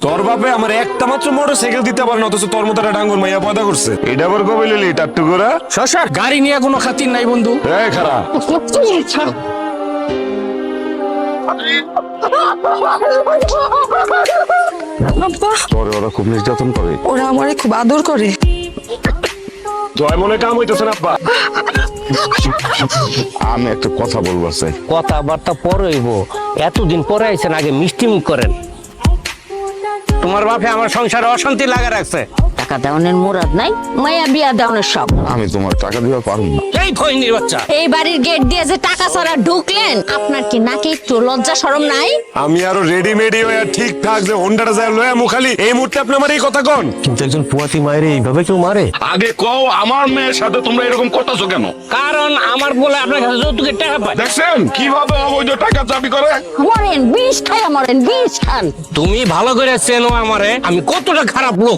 তোর বাপে আমার একটা মাত্র মোটরসাইকেল দিতে পারে না, অথচ তোর মতো একটা ডাঙ্গুর মাইয়া পয়দা করছে। এটা আবার কবে লিলি টাট্টু করা? শশা গাড়ি নিয়ে কোনো খাতির নাই বন্ধু। এই খারা আব্বা, তোরে ওরা খুব নির্যাতন করে। ওরা আমারে খুব আদর করে। জয় মনে কাম হইতেছে না আব্বা। আমি একটা কথা বলবো চাই। কথাবার্তা পরে হইব, এতদিন পরে আইছেন, আগে মিষ্টি মুখ করেন। তোমার বাপে আমার সংসারে অশান্তি লাগা রাখছে। টাকা দেওয়ানের মুরাদ নাই, মায়া বিয়া দেওয়ানের সব। আমি তোমার টাকা দিতে পারবো না। এই ফইনির বাচ্চা, এই বাড়ির গেট দিয়ে যে টাকা ছাড়া ঢুকলেন, আপনার কি নাকি একটু লজ্জা শরম নাই? আমি আরো রেডিমেডি হয়ে ঠিকঠাক যে হোন্ডাটা যায় লয়া মুখালি, এই মুহূর্তে আপনি আমার এই কথা কন। কিন্তু একজন পুয়াতি মায়ের এইভাবে কেউ মারে? আগে কও আমার মেয়ের সাথে তোমরা এরকম করতেছো কেন? কারণ আমার বলে আপনার কাছে যৌতুকের টাকা পায়। দেখছেন কিভাবে অবৈধ টাকা দাবি করে? মরেন, বিষ খাইয়া মরেন, বিষ খান। তুমি ভালো করে চেনো আমারে, আমি কতটা খারাপ লোক।